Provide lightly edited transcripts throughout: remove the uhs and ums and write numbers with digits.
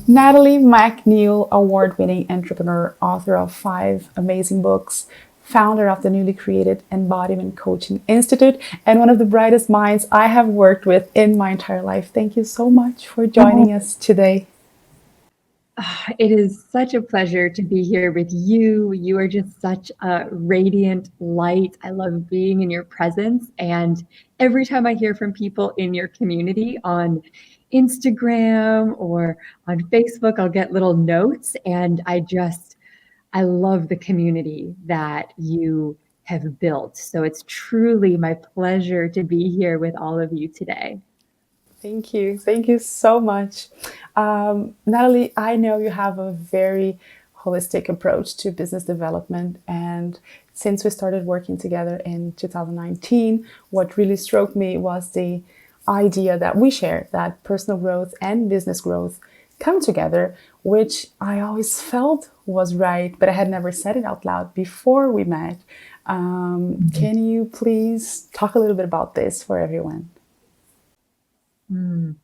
Natalie MacNeil, award-winning entrepreneur, author of 5 amazing books, founder of the newly created Embodiment Coaching Institute, and one of the brightest minds I have worked with in my entire life. Thank you so much for joining us today. It is such a pleasure to be here with you. You are just such a radiant light. I love being in your presence. And every time I hear from people in your community on Instagram or on Facebook, I'll get little notes. And I love the community that you have built. So it's truly my pleasure to be here with all of you today. Thank you. Thank you so much. Natalie, I know you have a very holistic approach to business development. And since we started working together in 2019, what really struck me was the idea that we share that personal growth and business growth come together, which I always felt was right, but I had never said it out loud before we met. Can you please talk a little bit about this for everyone? Mm.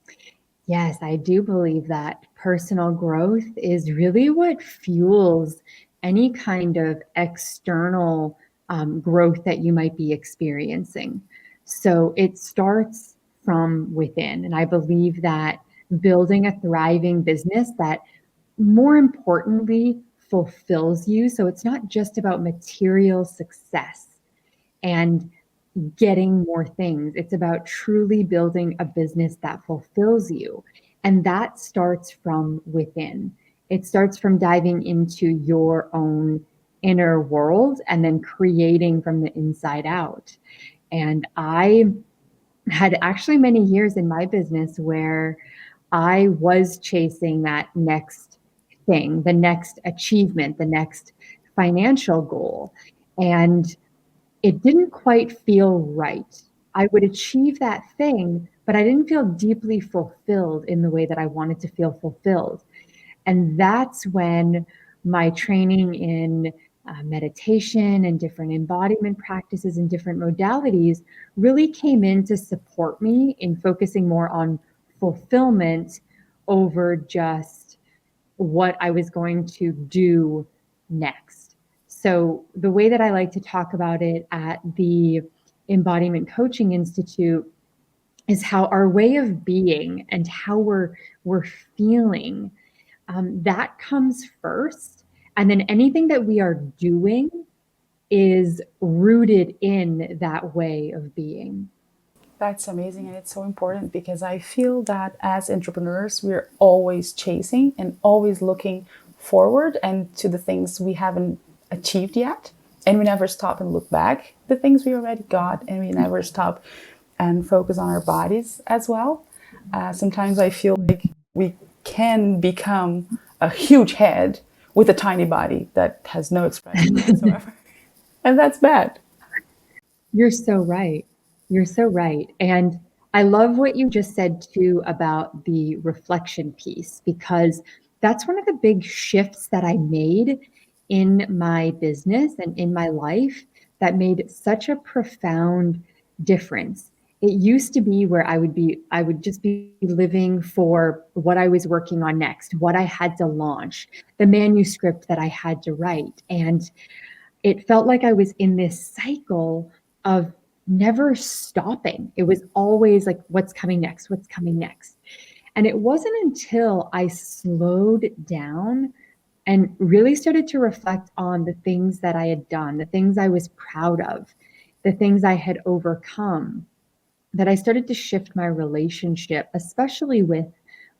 Yes, I do believe that personal growth is really what fuels any kind of external growth that you might be experiencing. So it starts from within. And I believe that building a thriving business that more importantly fulfills you. So it's not just about material success and getting more things. It's about truly building a business that fulfills you. And that starts from within. It starts from diving into your own inner world and then creating from the inside out. And I had actually many years in my business where I was chasing that next thing, the next achievement, the next financial goal. And it didn't quite feel right. I would achieve that thing, but I didn't feel deeply fulfilled in the way that I wanted to feel fulfilled. And that's when my training in meditation and different embodiment practices and different modalities really came in to support me in focusing more on fulfillment over just what I was going to do next. So, the way that I like to talk about it at the Embodiment Coaching Institute is how our way of being and how we're feeling, that comes first, and then anything that we are doing is rooted in that way of being. That's amazing. And it's so important because I feel that as entrepreneurs, we're always chasing and always looking forward and to the things we haven't achieved yet. And we never stop and look back the things we already got, and we never stop and focus on our bodies as well. Sometimes I feel like we can become a huge head with a tiny body that has no expression whatsoever. And that's bad. You're so right. You're so right. And I love what you just said too about the reflection piece, because that's one of the big shifts that I made in my business and in my life that made such a profound difference. It used to be where I would just be living for what I was working on next, what I had to launch, the manuscript that I had to write. And it felt like I was in this cycle of never stopping. It was always like, what's coming next? What's coming next? And it wasn't until I slowed down and really started to reflect on the things that I had done, the things I was proud of, the things I had overcome, that I started to shift my relationship, especially with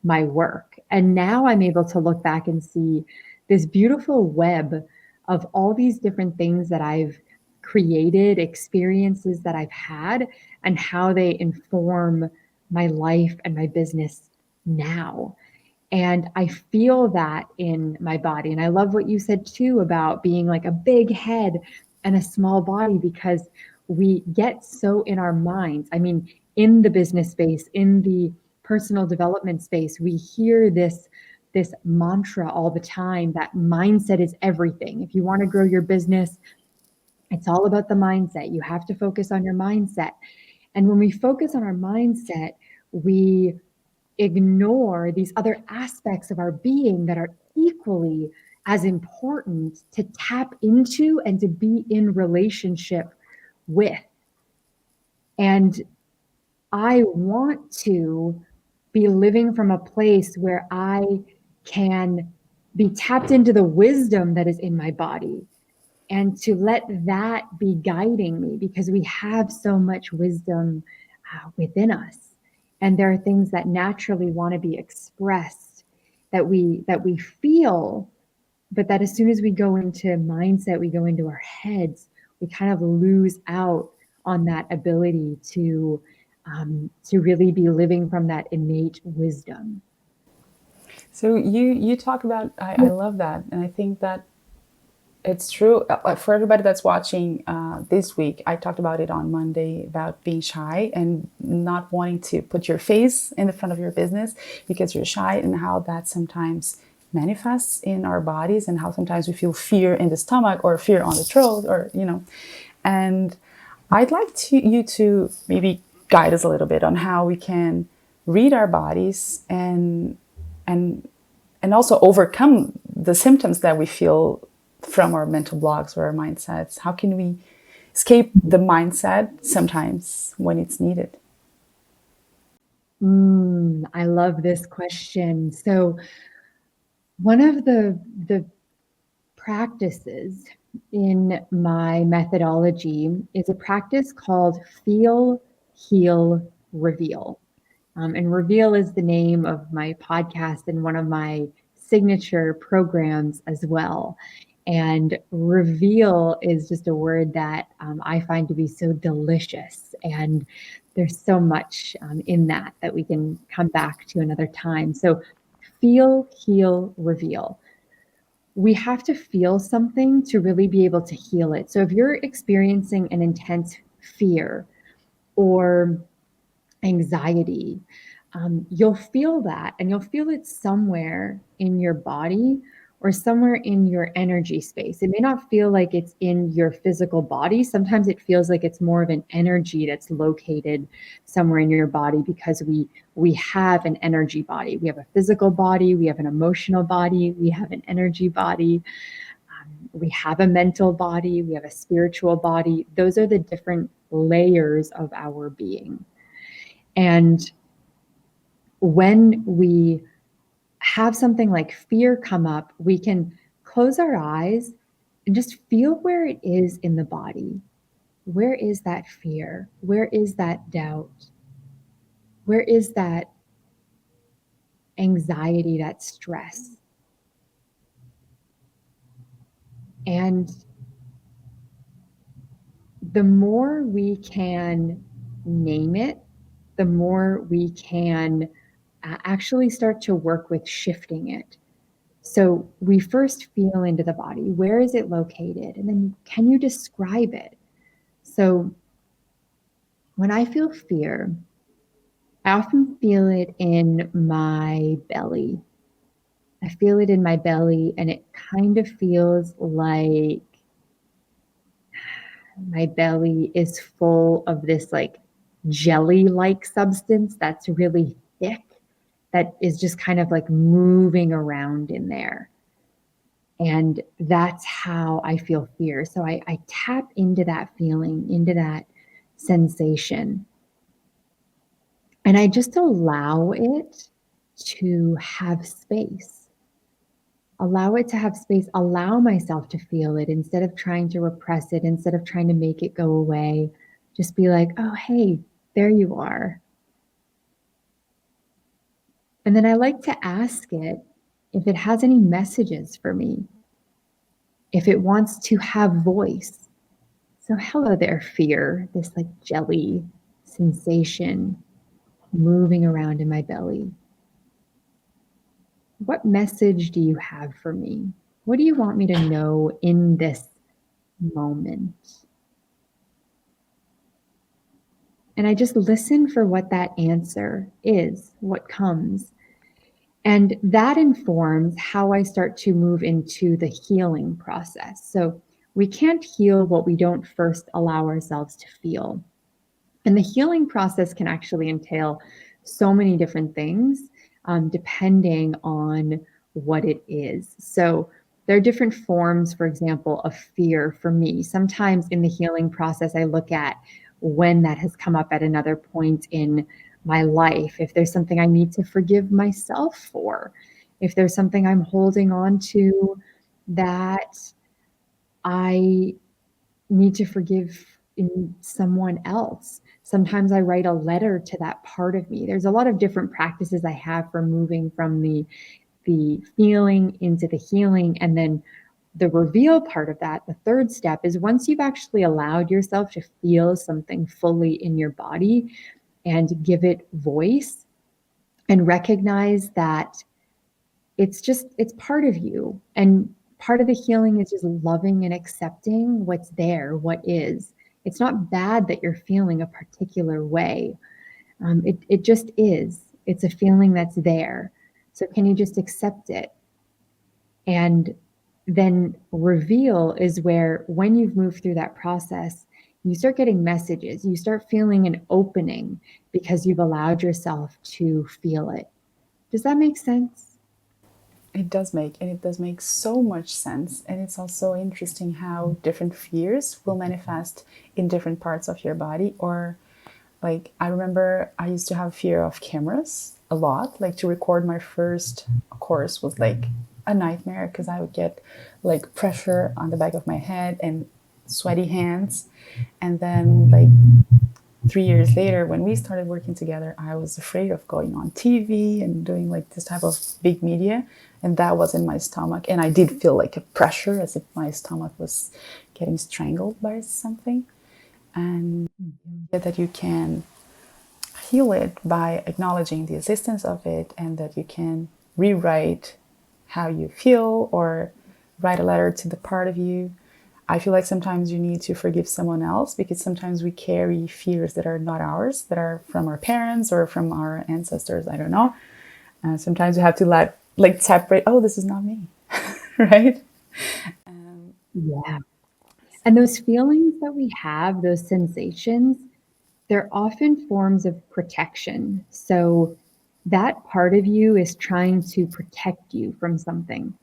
my work. And now I'm able to look back and see this beautiful web of all these different things that I've created, experiences that I've had, and how they inform my life and my business now. And I feel that in my body. And I love what you said too about being like a big head and a small body, because we get so in our minds. I mean, in the business space, in the personal development space, we hear this mantra all the time that mindset is everything. If you want to grow your business, it's all about the mindset. You have to focus on your mindset. And when we focus on our mindset, we ignore these other aspects of our being that are equally as important to tap into and to be in relationship with. And I want to be living from a place where I can be tapped into the wisdom that is in my body and to let that be guiding me, because we have so much wisdom within us. And there are things that naturally want to be expressed, that we feel, but that as soon as we go into mindset, we go into our heads, we kind of lose out on that ability to really be living from that innate wisdom. So you talk about, I love that, and I think that it's true for everybody that's watching this week. I talked about it on Monday about being shy and not wanting to put your face in the front of your business because you're shy, and how that sometimes manifests in our bodies, and how sometimes we feel fear in the stomach or fear on the throat, or and I'd like you to maybe guide us a little bit on how we can read our bodies and and also overcome the symptoms that we feel from our mental blocks or our mindsets. How can we escape the mindset sometimes when it's needed? I love this question. So one of the practices in my methodology is a practice called Feel, Heal, Reveal. And Reveal is the name of my podcast and one of my signature programs as well. And reveal is just a word that I find to be so delicious. And there's so much in that we can come back to another time. So feel, heal, reveal. We have to feel something to really be able to heal it. So if you're experiencing an intense fear or anxiety, you'll feel that, and you'll feel it somewhere in your body or somewhere in your energy space. It may not feel like it's in your physical body. Sometimes it feels like it's more of an energy that's located somewhere in your body, because we have an energy body. We have a physical body, we have an emotional body, we have an energy body, we have a mental body, we have a spiritual body. Those are the different layers of our being. And when we have something like fear come up, we can close our eyes and just feel where it is in the body. Where is that fear? Where is that doubt? Where is that anxiety, that stress? And the more we can name it, the more we can actually start to work with shifting it. So we first feel into the body. Where is it located? And then can you describe it? So when I feel fear, I often feel it in my belly. I feel it in my belly, and it kind of feels like my belly is full of this like jelly-like substance that's really thick, that is just kind of like moving around in there. And that's how I feel fear. So I tap into that feeling, into that sensation. And I just allow it to have space. Allow it to have space. Allow myself to feel it instead of trying to repress it, instead of trying to make it go away. Just be like, oh, hey, there you are. And then I like to ask it if it has any messages for me, if it wants to have voice. So hello there, fear, this like jelly sensation moving around in my belly. What message do you have for me? What do you want me to know in this moment? And I just listen for what that answer is, what comes. And that informs how I start to move into the healing process. So we can't heal what we don't first allow ourselves to feel. And the healing process can actually entail so many different things, depending on what it is. So there are different forms, for example, of fear for me. Sometimes in the healing process, I look at when that has come up at another point in my life. If there's something I need to forgive myself for, if there's something I'm holding on to that I need to forgive in someone else. Sometimes I write a letter to that part of me. There's a lot of different practices I have for moving from the feeling into the healing. And then the reveal part of that, the third step, is once you've actually allowed yourself to feel something fully in your body and give it voice and recognize that it's part of you. And part of the healing is just loving and accepting what's there, what is. It's not bad that you're feeling a particular way. It just is. It's a feeling that's there. So can you just accept it? And then reveal is where, when you've moved through that process, you start getting messages. You start feeling an opening because you've allowed yourself to feel it. Does that make sense? It does make so much sense. And it's also interesting how different fears will manifest in different parts of your body. Or, like, I remember I used to have fear of cameras a lot. Like, to record my first course was like a nightmare because I would get like pressure on the back of my head and sweaty hands. And then, like, 3 years later, when we started working together, I was afraid of going on TV and doing like this type of big media. And that was in my stomach. And I did feel like a pressure, as if my stomach was getting strangled by something. And that you can heal it by acknowledging the existence of it, and that you can rewrite how you feel or write a letter to the part of you. I feel like sometimes you need to forgive someone else because sometimes we carry fears that are not ours, that are from our parents or from our ancestors. I don't know. Sometimes you have to like separate. Oh, this is not me, right? Yeah. And those feelings that we have, those sensations, they're often forms of protection. So that part of you is trying to protect you from something.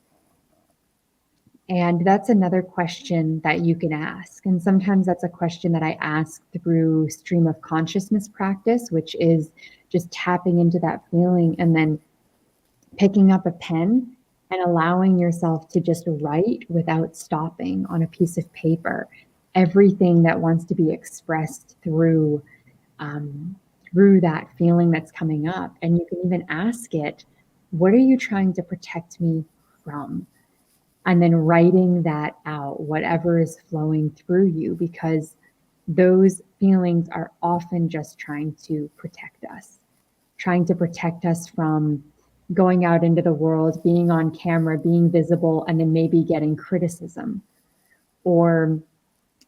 And that's another question that you can ask. And sometimes that's a question that I ask through stream of consciousness practice, which is just tapping into that feeling and then picking up a pen and allowing yourself to just write without stopping on a piece of paper everything that wants to be expressed through that feeling that's coming up. And you can even ask it, what are you trying to protect me from? And then writing that out, whatever is flowing through you, because those feelings are often just trying to protect us from going out into the world, being on camera, being visible, and then maybe getting criticism or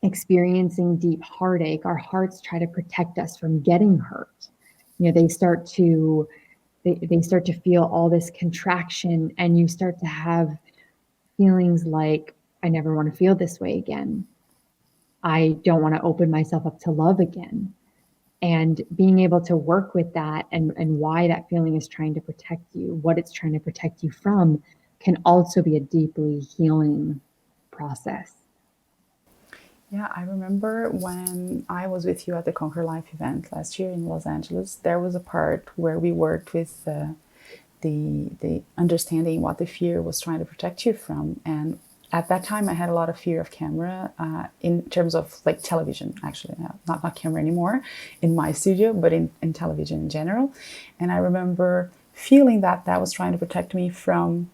experiencing deep heartache. Our hearts try to protect us from getting hurt. They start to feel all this contraction, and you start to have feelings like, I never want to feel this way again. I don't want to open myself up to love again. And being able to work with that, and why that feeling is trying to protect you, what it's trying to protect you from, can also be a deeply healing process. Yeah, I remember when I was with you at the Conquer Life event last year in Los Angeles, there was a part where we worked with the understanding what the fear was trying to protect you from. And at that time, I had a lot of fear of camera in terms of like television, actually, not camera anymore in my studio, but in television in general. And I remember feeling that that was trying to protect me from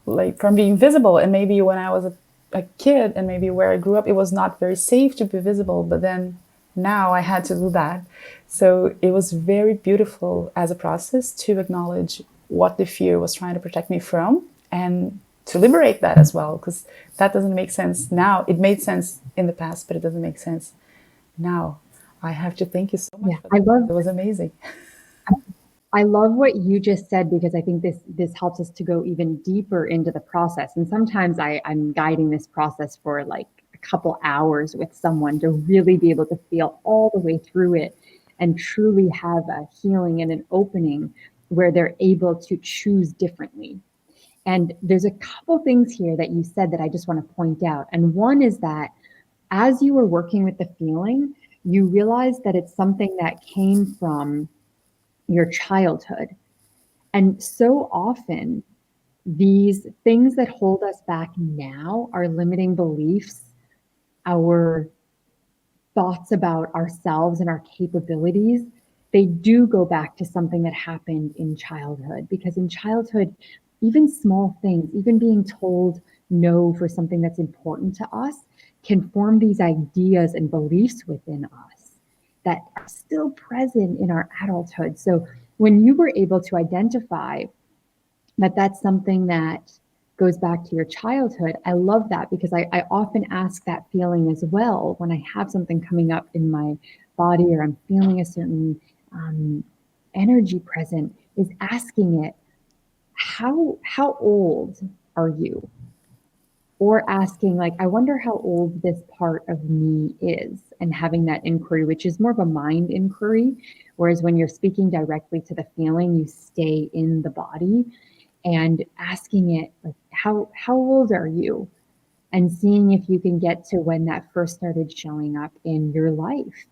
being visible. And maybe when I was a kid and maybe where I grew up, it was not very safe to be visible. But then now I had to do that. So it was very beautiful as a process to acknowledge what the fear was trying to protect me from and to liberate that as well, because that doesn't make sense now. It made sense in the past, but it doesn't make sense now. I have to thank you so much Yeah, for that. It was amazing. I love what you just said, because I think this helps us to go even deeper into the process. And sometimes I'm guiding this process for like a couple hours with someone to really be able to feel all the way through it and truly have a healing and an opening where they're able to choose differently. And there's a couple things here that you said that I just want to point out. And one is that as you were working with the feeling, you realized that it's something that came from your childhood. And so often, these things that hold us back now, our limiting beliefs, our thoughts about ourselves and our capabilities, they do go back to something that happened in childhood. Because in childhood, even small things, even being told no for something that's important to us, can form these ideas and beliefs within us that are still present in our adulthood. So when you were able to identify that that's something that goes back to your childhood, I love that, because I often ask that feeling as well when I have something coming up in my body or I'm feeling a certain energy present, is asking it, how old are you? Or asking, like, I wonder how old this part of me is, and having that inquiry, which is more of a mind inquiry. Whereas when you're speaking directly to the feeling, you stay in the body and asking it, like, how old are you? And seeing if you can get to when that first started showing up in your life.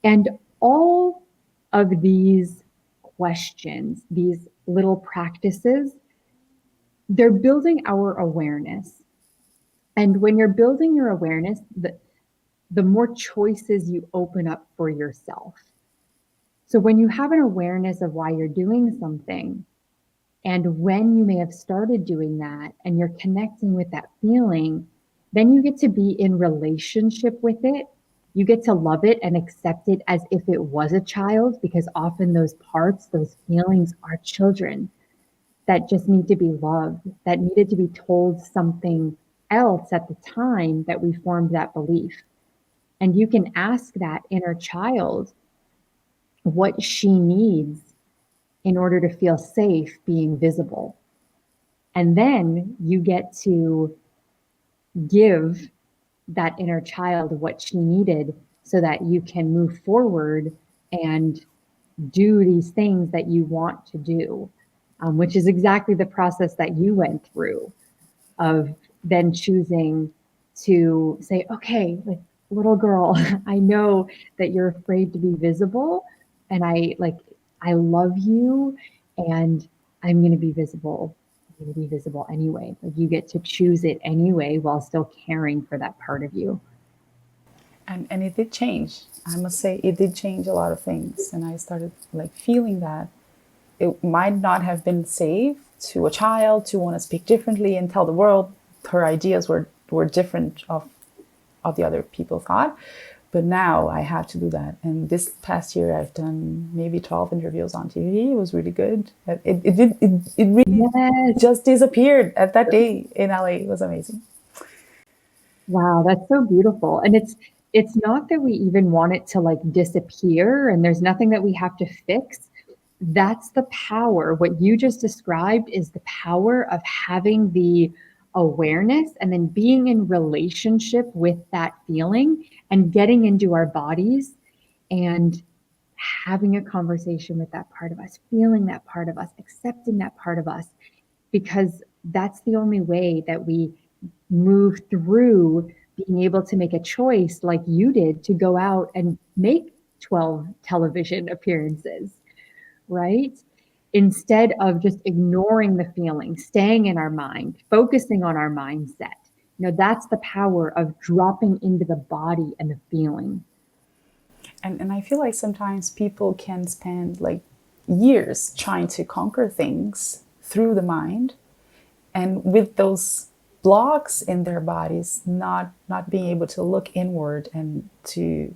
And all of these questions, these little practices, they're building our awareness. And when you're building your awareness, the more choices you open up for yourself. So when you have an awareness of why you're doing something, and when you may have started doing that and you're connecting with that feeling, then you get to be in relationship with it. You get to love it and accept it as if it was a child, because often those parts, those feelings are children that just need to be loved, that needed to be told something else at the time that we formed that belief. And you can ask that inner child what she needs in order to feel safe being visible. And then you get to give that inner child what she needed so that you can move forward and do these things that you want to do, which is exactly the process that you went through, of then choosing to say, okay, like, little girl, I know that you're afraid to be visible, and I love you, and I'm going to be visible. I'm going to be visible anyway. Like, you get to choose it anyway while still caring for that part of you. And it did change. I must say it did change a lot of things, and I started like feeling that it might not have been safe to a child to want to speak differently and tell the world her ideas were different of the other people thought. But now I have to do that. And this past year, I've done maybe 12 interviews on TV. It was really good. It really Yes. just disappeared at that day in LA. It was amazing. Wow, that's so beautiful. And it's not that we even want it to like disappear and there's nothing that we have to fix. That's the power. What you just described is the power of having the awareness and then being in relationship with that feeling and getting into our bodies and having a conversation with that part of us, feeling that part of us, accepting that part of us, because that's the only way that we move through being able to make a choice like you did to go out and make 12 television appearances, right? Instead of just ignoring the feeling, staying in our mind, focusing on our mindset. That's the power of dropping into the body and the feeling. And I feel like sometimes people can spend like years trying to conquer things through the mind, and with those blocks in their bodies, not being able to look inward and to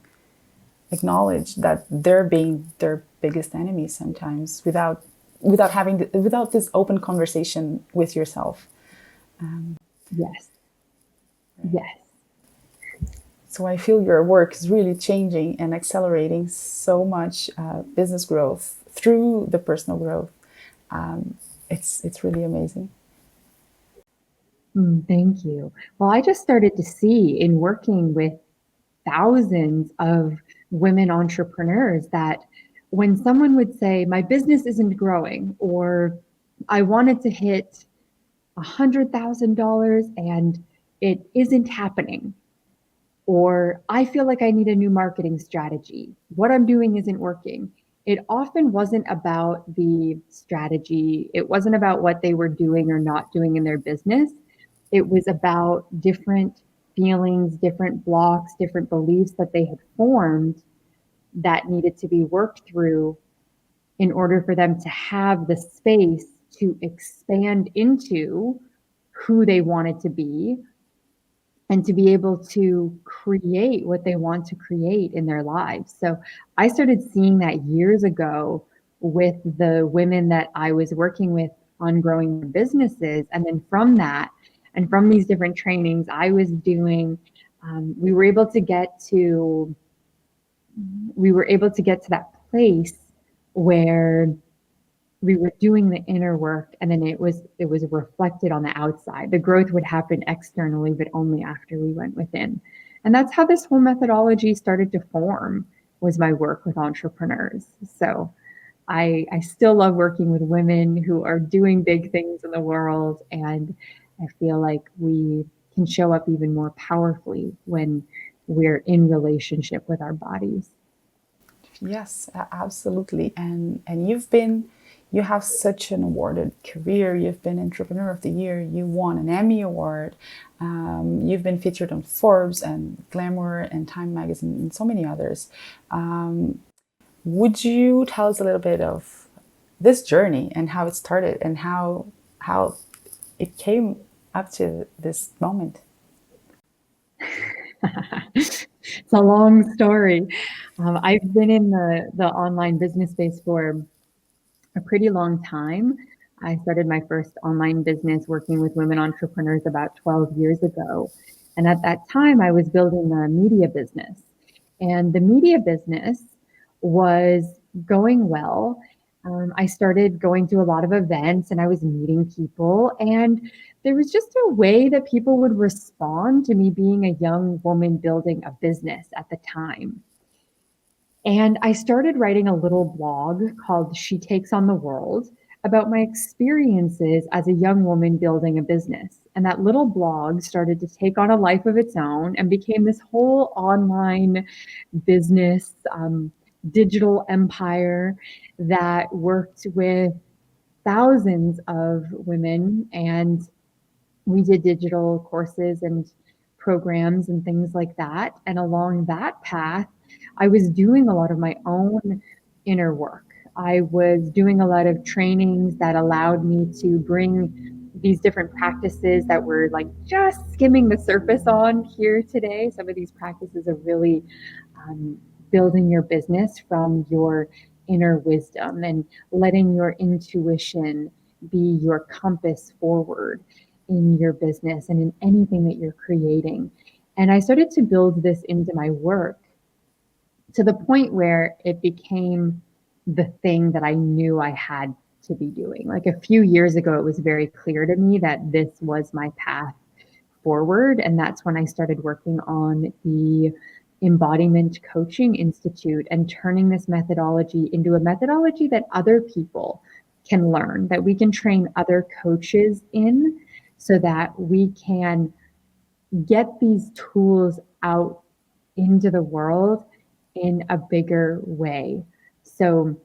acknowledge that they're being their biggest enemy sometimes without this open conversation with yourself. Yes. Yes. So I feel your work is really changing and accelerating so much business growth through the personal growth. It's really amazing. Thank you. Well, I just started to see in working with thousands of women entrepreneurs that when someone would say, my business isn't growing, or I wanted to hit $100,000 and it isn't happening, or I feel like I need a new marketing strategy. What I'm doing isn't working. It often wasn't about the strategy. It wasn't about what they were doing or not doing in their business. It was about different feelings, different blocks, different beliefs that they had formed that needed to be worked through in order for them to have the space to expand into who they wanted to be and to be able to create what they want to create in their lives. So I started seeing that years ago with the women that I was working with on growing their businesses. And then from that, and from these different trainings I was doing, we were able to get to that place where we were doing the inner work, and then it was reflected on the outside. The growth would happen externally, but only after we went within. And that's how this whole methodology started to form, was my work with entrepreneurs. So I still love working with women who are doing big things in the world, and I feel like we can show up even more powerfully when we're in relationship with our bodies. Yes, absolutely. And you have such an awarded career. You've been Entrepreneur of the Year. You won an Emmy Award. You've been featured on Forbes and Glamour and Time Magazine and so many others. Would you tell us a little bit of this journey and how it started and how it came up to this moment? It's a long story. I've been in the online business space for a pretty long time. I started my first online business working with women entrepreneurs about 12 years ago. And at that time, I was building a media business. And the media business was going well. I started going to a lot of events and I was meeting people. And there was just a way that people would respond to me being a young woman building a business at the time. And I started writing a little blog called She Takes on the World about my experiences as a young woman building a business. And that little blog started to take on a life of its own and became this whole online business, digital empire that worked with thousands of women. And we did digital courses and programs and things like that. And along that path, I was doing a lot of my own inner work. I was doing a lot of trainings that allowed me to bring these different practices that we're like just skimming the surface on here today. Some of these practices are really building your business from your inner wisdom and letting your intuition be your compass forward in your business and in anything that you're creating. And I started to build this into my work to the point where it became the thing that I knew I had to be doing. Like a few years ago, it was very clear to me that this was my path forward. And that's when I started working on the Embodiment Coaching Institute and turning this methodology into a methodology that other people can learn, that we can train other coaches in, so that we can get these tools out into the world in a bigger way. So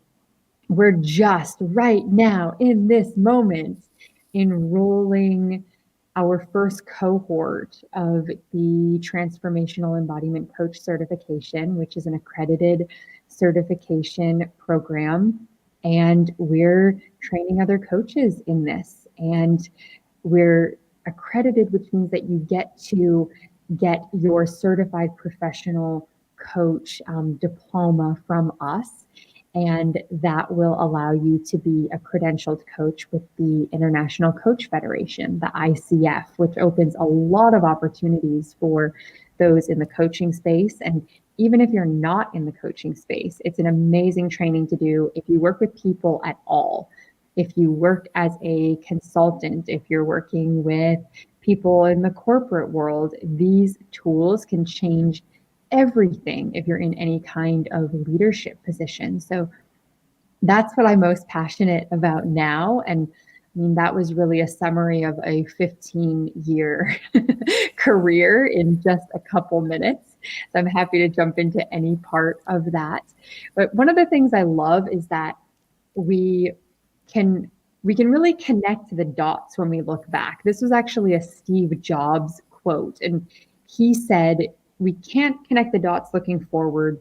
we're just right now in this moment enrolling our first cohort of the Transformational Embodiment Coach certification, which is an accredited certification program. And we're training other coaches in this. And we're accredited, which means that you get to get your certified professional coach diploma from us. And that will allow you to be a credentialed coach with the International Coach Federation, the ICF, which opens a lot of opportunities for those in the coaching space. And even if you're not in the coaching space, it's an amazing training to do if you work with people at all. If you work as a consultant, if you're working with people in the corporate world, these tools can change everything if you're in any kind of leadership position. So that's what I'm most passionate about now. And I mean, that was really a summary of a 15-year career in just a couple minutes. So I'm happy to jump into any part of that. But one of the things I love is that we can we can really connect the dots when we look back. This was actually a Steve Jobs quote, and he said, "We can't connect the dots looking forward.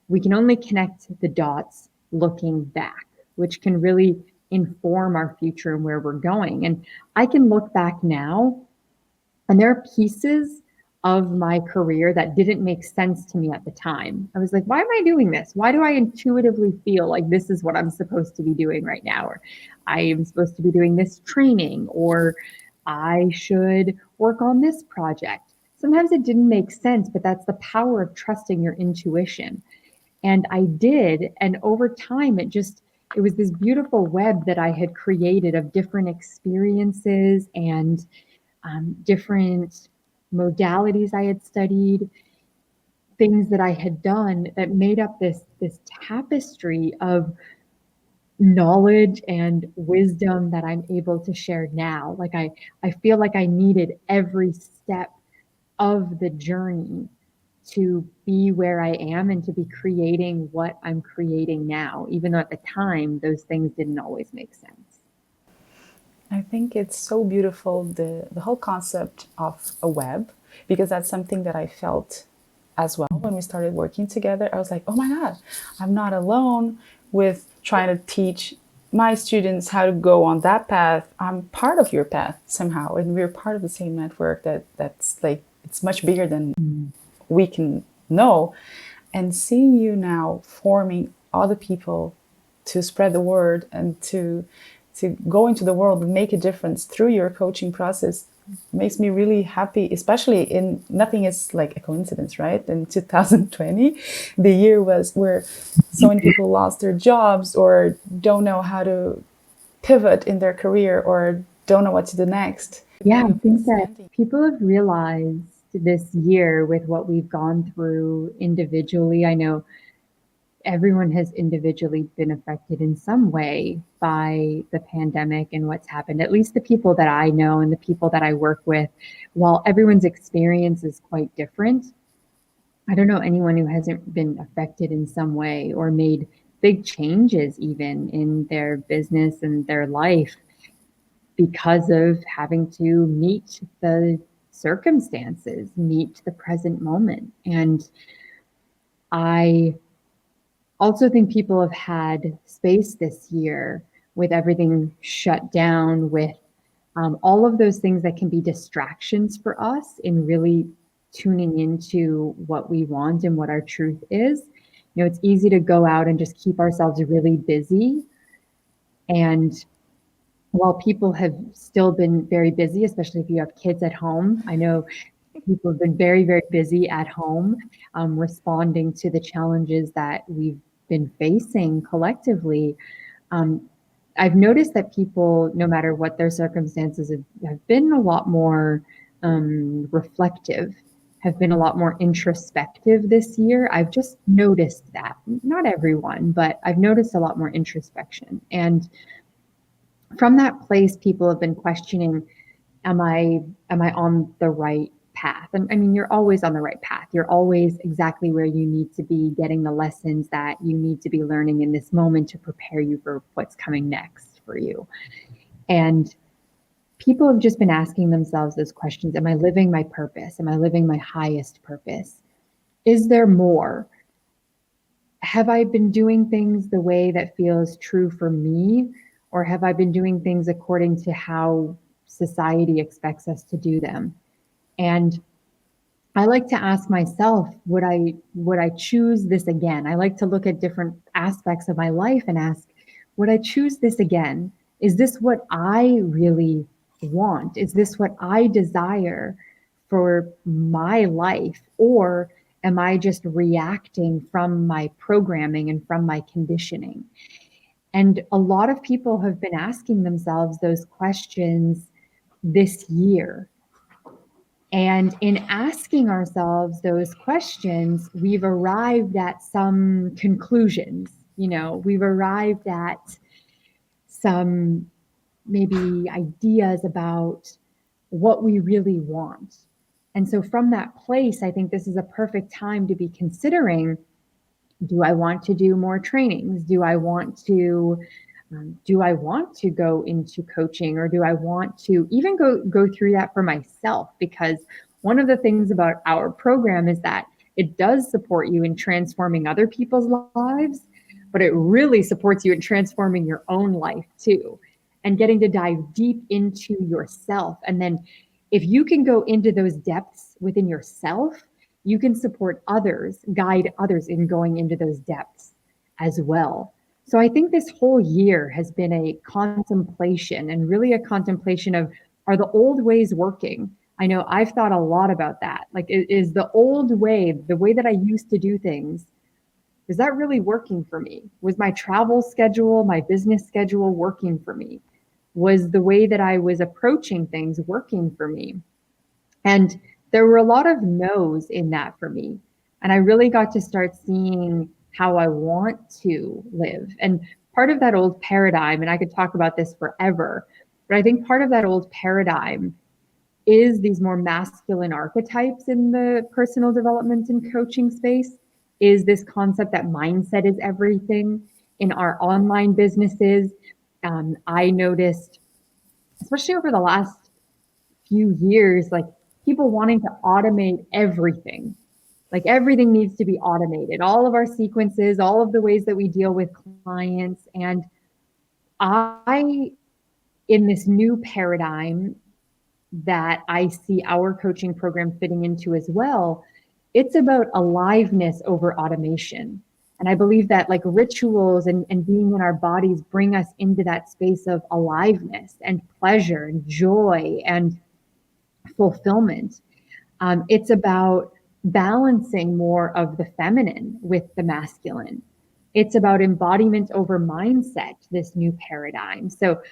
We can only connect the dots looking back," which can really inform our future and where we're going. And I can look back now, and there are pieces of my career that didn't make sense to me at the time. I was like, why am I doing this? Why do I intuitively feel like this is what I'm supposed to be doing right now? Or I am supposed to be doing this training, or I should work on this project. Sometimes it didn't make sense, but that's the power of trusting your intuition. And I did. And over time, it was this beautiful web that I had created of different experiences and different modalities I had studied, things that I had done that made up this tapestry of knowledge and wisdom that I'm able to share now. Like I feel like I needed every step of the journey to be where I am and to be creating what I'm creating now, even though at the time those things didn't always make sense. I think it's so beautiful, the whole concept of a web, because that's something that I felt as well when we started working together. I was like, oh my God, I'm not alone with trying to teach my students how to go on that path. I'm part of your path somehow, and we're part of the same network that's like, it's much bigger than we can know. And seeing you now forming other people to spread the word and to go into the world and make a difference through your coaching process makes me really happy, especially in nothing is like a coincidence, right? In 2020, the year was where so many people lost their jobs or don't know how to pivot in their career or don't know what to do next. Yeah, Way I of think that understanding. people have realized this year with what we've gone through individually. I know everyone has individually been affected in some way by the pandemic and what's happened, at least the people that I know and the people that I work with. While everyone's experience is quite different, I don't know anyone who hasn't been affected in some way or made big changes even in their business and their life because of having to meet the circumstances, meet the present moment. And I also think people have had space this year with everything shut down, with all of those things that can be distractions for us in really tuning into what we want and what our truth is. You know, it's easy to go out and just keep ourselves really busy. And while people have still been very busy, especially if you have kids at home, I know people have been very, very busy at home, responding to the challenges that we've been facing collectively. Um, I've noticed that people, no matter what their circumstances have been a lot more reflective, have been a lot more introspective this year. I've just noticed that. Not everyone, but I've noticed a lot more introspection. And from that place, people have been questioning, am I on the right path? And I mean, you're always on the right path. You're always exactly where you need to be, getting the lessons that you need to be learning in this moment to prepare you for what's coming next for you. And people have just been asking themselves those questions. Am I living my purpose? Am I living my highest purpose? Is there more? Have I been doing things the way that feels true for me? Or have I been doing things according to how society expects us to do them? And I like to ask myself, would I choose this again? I like to look at different aspects of my life and ask, would I choose this again? Is this what I really want? Is this what I desire for my life? Or am I just reacting from my programming and from my conditioning? And a lot of people have been asking themselves those questions this year. And in asking ourselves those questions, we've arrived at some conclusions. We've arrived at some maybe ideas about what we really want. And so from that place, I think this is a perfect time to be considering, do I want to do more trainings? Do I want to go into coaching, or do I want to even go through that for myself? Because one of the things about our program is that it does support you in transforming other people's lives, but it really supports you in transforming your own life too, and getting to dive deep into yourself. And then if you can go into those depths within yourself, you can support others, guide others in going into those depths as well. So I think this whole year has been a contemplation, and really a contemplation of, are the old ways working? I know I've thought a lot about that. Like, is the old way, the way that I used to do things, is that really working for me? Was my travel schedule, my business schedule working for me? Was the way that I was approaching things working for me? And there were a lot of no's in that for me. And I really got to start seeing how I want to live. And part of that old paradigm, and I could talk about this forever, but I think part of that old paradigm is these more masculine archetypes in the personal development and coaching space, is this concept that mindset is everything in our online businesses. I noticed, especially over the last few years, like people wanting to automate everything. Like everything needs to be automated, all of our sequences, all of the ways that we deal with clients. And I, in this new paradigm that I see our coaching program fitting into as well, it's about aliveness over automation. And I believe that like rituals and being in our bodies bring us into that space of aliveness and pleasure and joy and fulfillment. It's about balancing more of the feminine with the masculine. It's about embodiment over mindset, this new paradigm. So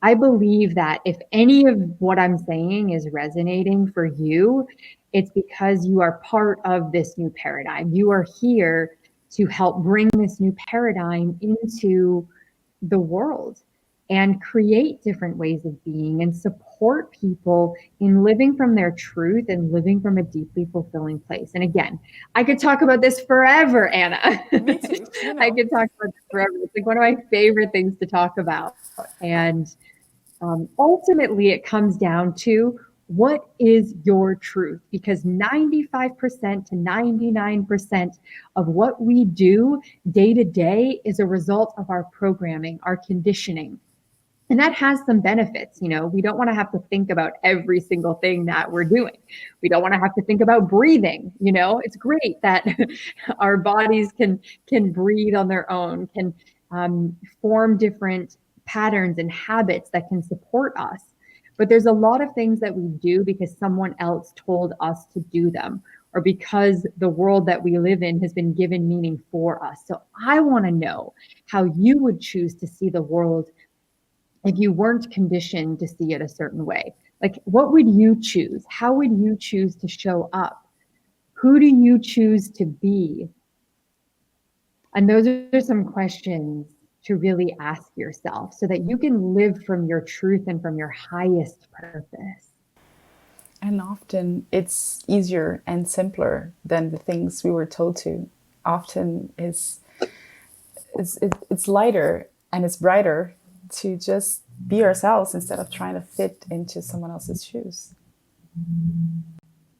I believe that if any of what I'm saying is resonating for you, it's because you are part of this new paradigm. You are here to help bring this new paradigm into the world and create different ways of being and support people in living from their truth and living from a deeply fulfilling place. And again, I could talk about this forever, Anna. Me too, I could talk about this forever. It's like one of my favorite things to talk about. And ultimately, it comes down to, what is your truth? Because 95% to 99% of what we do day to day is a result of our programming, our conditioning. And that has some benefits. We don't want to have to think about every single thing that we're doing. We don't want to have to think about breathing. It's great that our bodies can breathe on their own, can form different patterns and habits that can support us. But there's a lot of things that we do because someone else told us to do them, or because the world that we live in has been given meaning for us. So I want to know how you would choose to see the world if you weren't conditioned to see it a certain way. Like, what would you choose? How would you choose to show up? Who do you choose to be? And those are some questions to really ask yourself so that you can live from your truth and from your highest purpose. And often it's easier and simpler than the things we were told to. Often it's lighter and it's brighter to just be ourselves instead of trying to fit into someone else's shoes.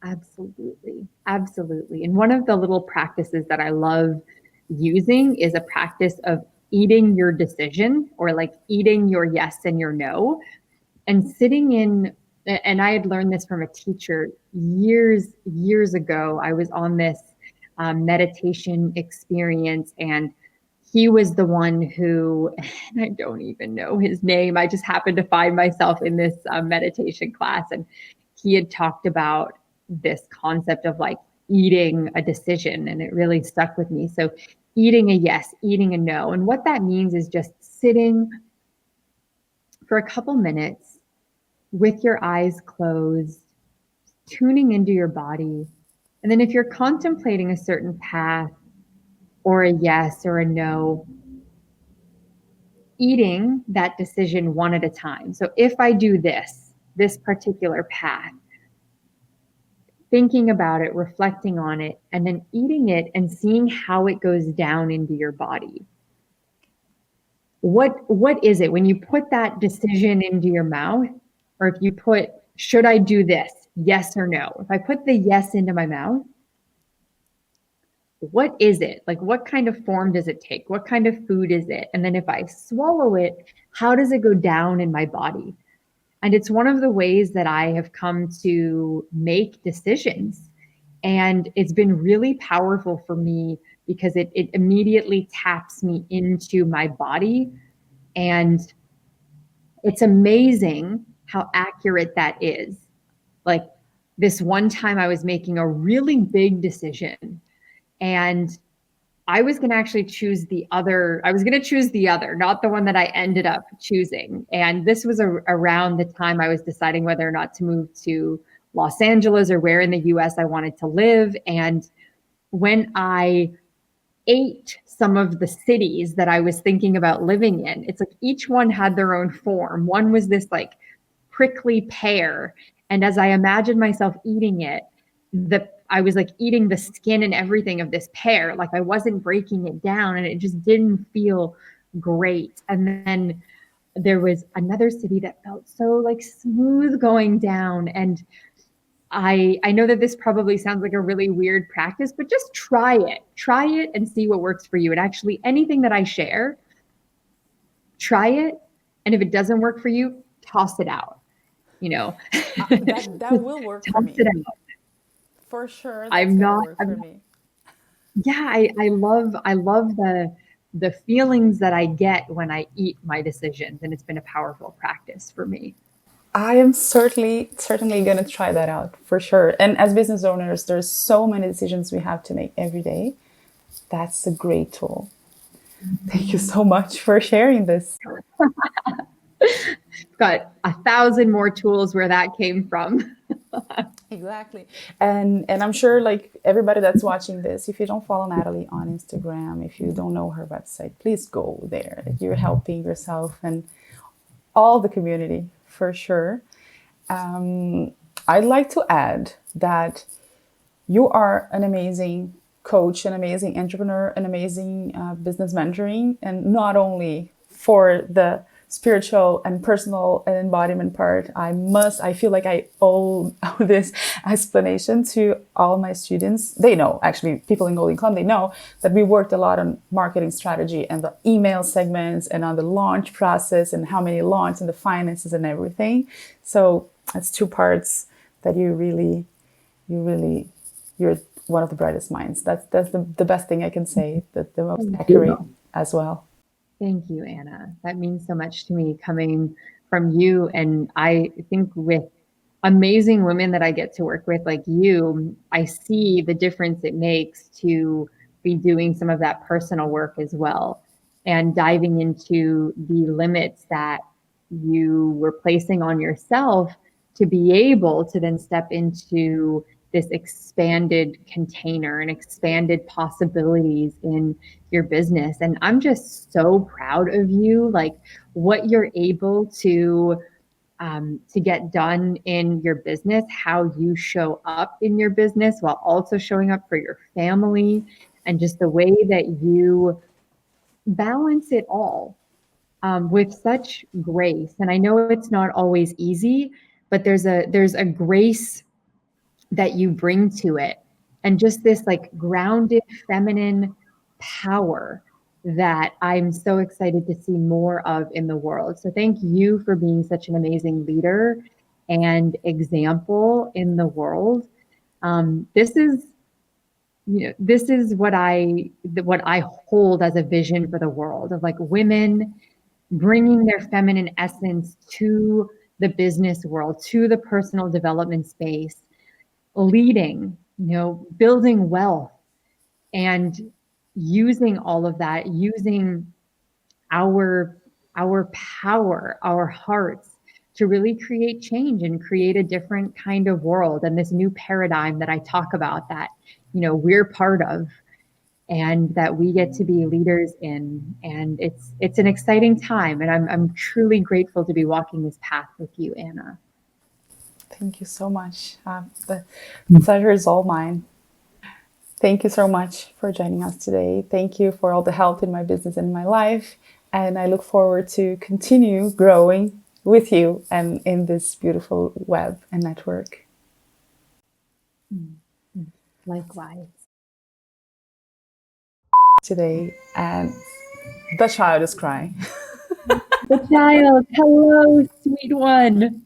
Absolutely. Absolutely. And one of the little practices that I love using is a practice of eating your decision, or like eating your yes and your no, and sitting in. And I had learned this from a teacher years ago. I was on this meditation experience, and he was the one who, and I don't even know his name. I just happened to find myself in this meditation class, and he had talked about this concept of like eating a decision, and it really stuck with me. So eating a yes, eating a no. And what that means is just sitting for a couple minutes with your eyes closed, tuning into your body. And then if you're contemplating a certain path or a yes or a no, eating that decision one at a time. So if I do this particular path, thinking about it, reflecting on it, and then eating it and seeing how it goes down into your body. What is it when you put that decision into your mouth, or if you put, should I do this? Yes or no. If I put the yes into my mouth, what is it? Like, what kind of form does it take? What kind of food is it? And then if I swallow it, how does it go down in my body? And it's one of the ways that I have come to make decisions. And it's been really powerful for me because it immediately taps me into my body. And it's amazing how accurate that is. Like, this one time I was making a really big decision, and I was going to actually choose the other. I was going to choose the other, not the one that I ended up choosing. And this was around the time I was deciding whether or not to move to Los Angeles or where in the US I wanted to live. And when I ate some of the cities that I was thinking about living in, it's like each one had their own form. One was this like prickly pear. And as I imagined myself eating it, I was like eating the skin and everything of this pear. Like, I wasn't breaking it down, and it just didn't feel great. And then there was another city that felt so like smooth going down. And I know that this probably sounds like a really weird practice, but just try it. Try it and see what works for you. And actually, anything that I share, try it. And if it doesn't work for you, toss it out. You know, That will work for toss it me. out. For sure, that's I'm gonna not, work for I'm, me. yeah, I love the feelings that I get when I eat my decisions. And it's been a powerful practice for me. I am certainly gonna try that out for sure. And as business owners, there's so many decisions we have to make every day. That's a great tool. Thank you so much for sharing this. Got 1,000 more tools where that came from. Exactly. And I'm sure like everybody that's watching this, if you don't follow Natalie on Instagram, if you don't know her website, please go there. You're helping yourself and all the community for sure. I'd like to add that you are an amazing coach, an amazing entrepreneur, an amazing business mentoring, and not only for the spiritual and personal and embodiment part. I feel like I owe this explanation to all my students. They know, actually, people in Golden Club, they know that we worked a lot on marketing strategy and the email segments and on the launch process and how many launch and the finances and everything. So it's two parts that you really you're one of the brightest minds. That's the best thing I can say. The most Thank accurate you. as well. Thank you, Anna. That means so much to me coming from you. And I think with amazing women that I get to work with, like you, I see the difference it makes to be doing some of that personal work as well, and diving into the limits that you were placing on yourself to be able to then step into this expanded container and expanded possibilities in your business. And I'm just so proud of you, like what you're able to get done in your business, how you show up in your business while also showing up for your family, and just the way that you balance it all with such grace. And I know it's not always easy, but there's a grace that you bring to it, and just this like grounded feminine power that I'm so excited to see more of in the world. So thank you for being such an amazing leader and example in the world. This is, this is what I hold as a vision for the world, of like women bringing their feminine essence to the business world, to the personal development space, leading, building wealth, and using all of that, using our our power, our hearts, to really create change and create a different kind of world, and this new paradigm that I talk about, that we're part of. and that we get to be leaders in. And it's an exciting time. And I'm truly grateful to be walking this path with you, Anna. Thank you so much. The pleasure is all mine. Thank you so much for joining us today. Thank you for all the help in my business and in my life. And I look forward to continue growing with you and in this beautiful web and network. Likewise. Today, and the child is crying. The child, hello, sweet one.